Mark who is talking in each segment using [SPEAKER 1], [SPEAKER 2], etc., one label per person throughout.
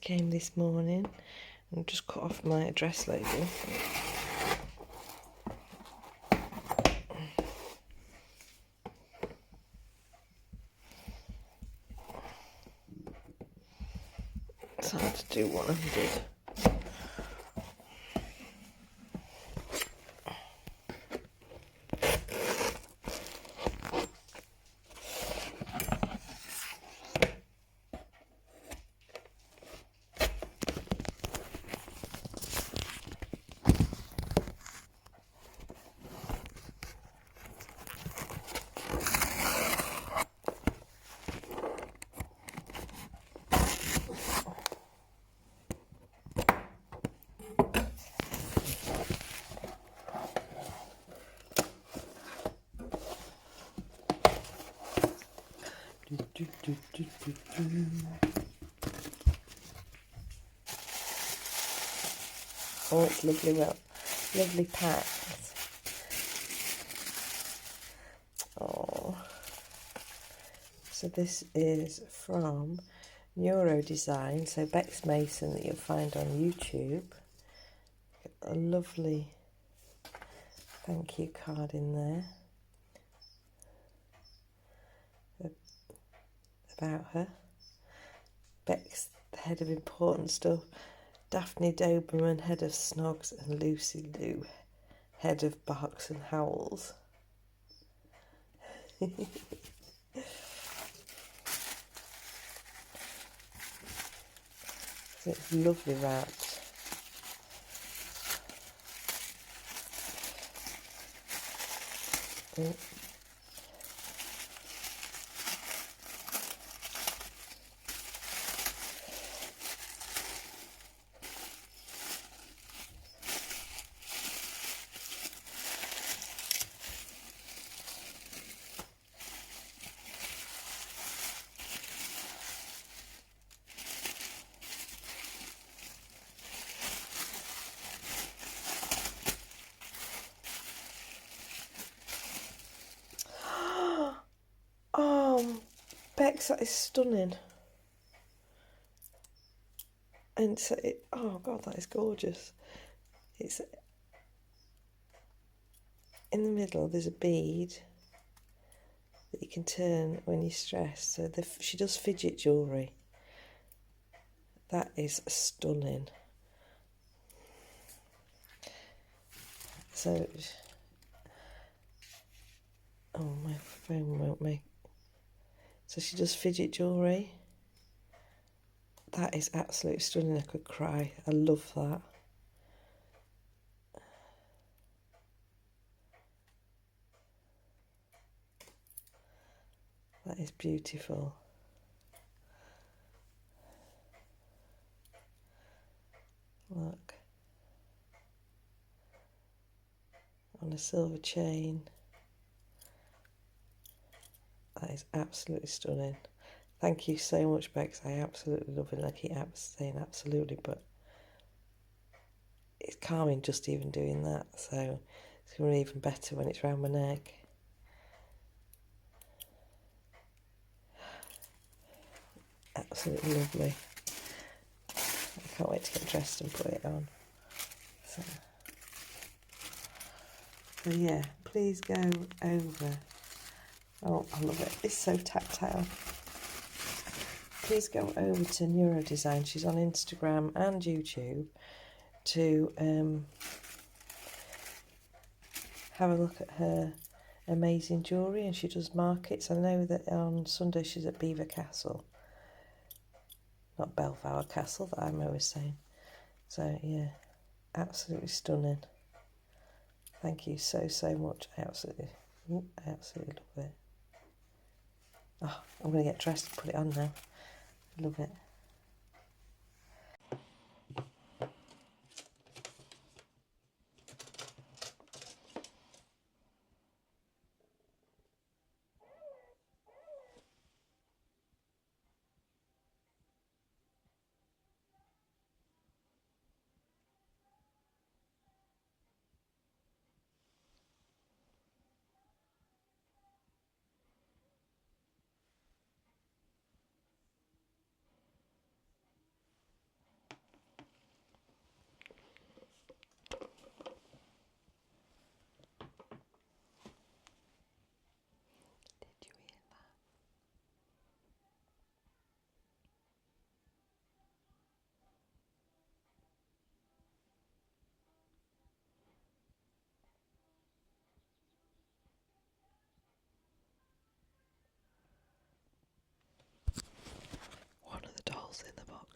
[SPEAKER 1] came this morning and just cut off my address label. So I had to do 100. Oh, it's lovely, well, lovely packs. Oh, so this is from Neuro Design, so Bex Mason, that you'll find on YouTube. A lovely thank you card in there about her. Bex, the head of important stuff. Daphne Doberman, head of Snogs, and Lucy Lou, head of Barks and Howls. So it's lovely wrapped. Oh, Bex, that is stunning. And so oh God, that is gorgeous. It's in the middle, there's a bead that you can turn when you're stressed. So she does fidget jewellery. That is stunning. So, oh, my phone won't make. So she does fidget jewellery. That is absolutely stunning. I could cry. I love that. That is beautiful. Look. On a silver chain. That is absolutely stunning. Thank you so much, Bex. I absolutely love it. I keep saying absolutely, but it's calming just even doing that. So it's going to be even better when it's round my neck. Absolutely lovely. I can't wait to get dressed and put it on. So yeah, please go over. Oh, I love it. It's so tactile. Please go over to Neuro Design. She's on Instagram and YouTube to have a look at her amazing jewellery, and she does markets. I know that on Sunday she's at Beaver Castle, not Belvoir Castle that I'm always saying. So yeah, absolutely stunning. Thank you so much. I absolutely love it. Oh, I'm going to get dressed and put it on now. Love it.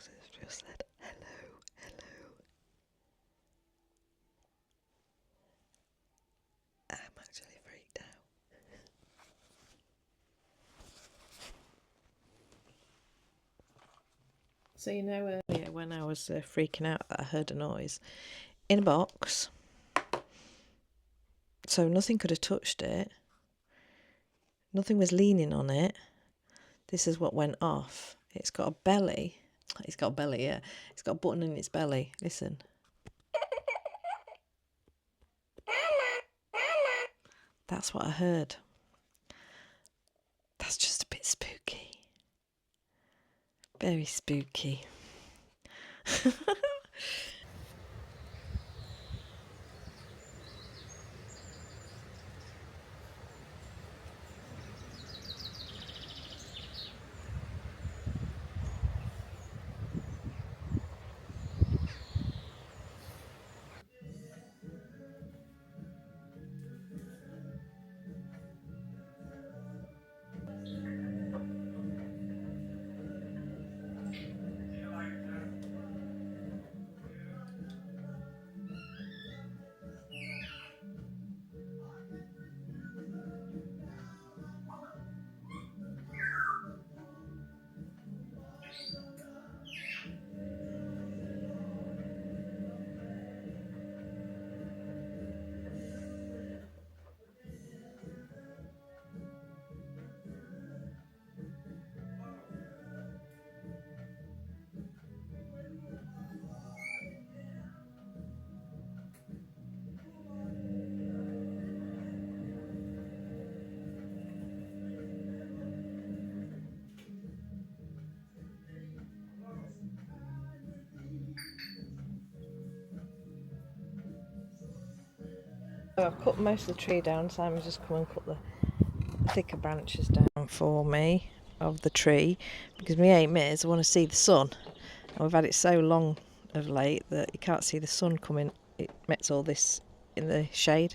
[SPEAKER 1] dogs has just said hello, hello. I'm actually freaked out. So you know earlier when I was freaking out that I heard a noise in a box, so nothing could have touched it, nothing was leaning on it. This is what went off. It's got a belly. It's got a belly, yeah. It's got a button in its belly. Listen. That's what I heard. That's just a bit spooky. Very spooky. So I've cut most of the tree down. Simon's just come and cut the thicker branches down for me of the tree because my aim is I want to see the sun, and we've had it so long of late that you can't see the sun coming. It makes all this in the shade.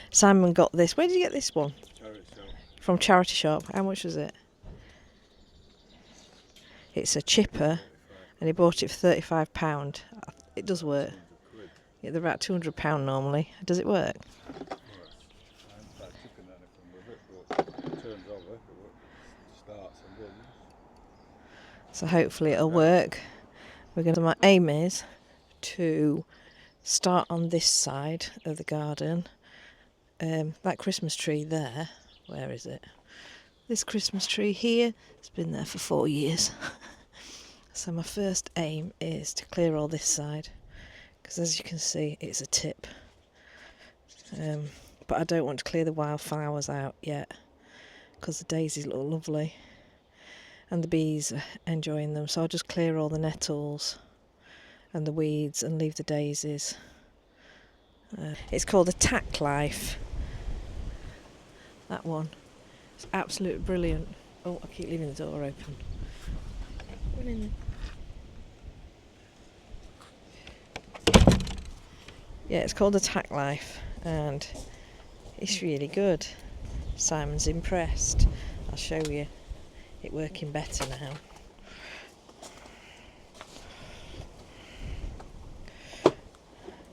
[SPEAKER 1] Simon got this. Where did you get this one?
[SPEAKER 2] Charity shop.
[SPEAKER 1] From charity shop. How much was it? It's a chipper, and he bought it for £35. It does work. Yeah, they're about £200 normally. Does it work? So hopefully it'll work. My aim is to start on this side of the garden. That Christmas tree there, where is it? This Christmas tree here, it's been there for 4 years. So my first aim is to clear all this side, because as you can see it's a tip. But I don't want to clear the wildflowers out yet, because the daisies look lovely and the bees are enjoying them, so I'll just clear all the nettles and the weeds and leave the daisies. It's called a tack life, that one. It's absolutely brilliant. Oh, I keep leaving the door open. Run in there. Yeah, it's called a tack life and it's really good. Simon's impressed. I'll show you it working better now.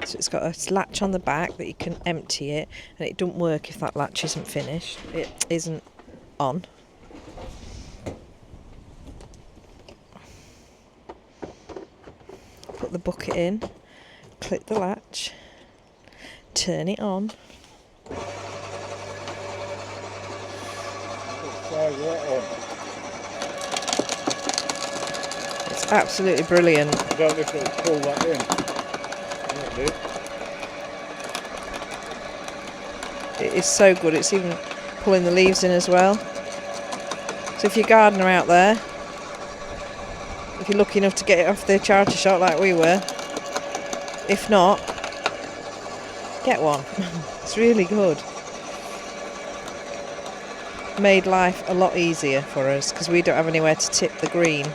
[SPEAKER 1] So it's got a latch on the back that you can empty it, and it doesn't work if that latch isn't finished. It isn't on. Put the bucket in, click the latch, turn it on. It's absolutely brilliant.
[SPEAKER 2] I don't know if it'll pull that in.
[SPEAKER 1] It is so good. It's even pulling the leaves in as well. So if you're a gardener out there, if you're lucky enough to get it off the charity shop like we were, if not, get one. It's really good. Made life a lot easier for us because we don't have anywhere to tip the green.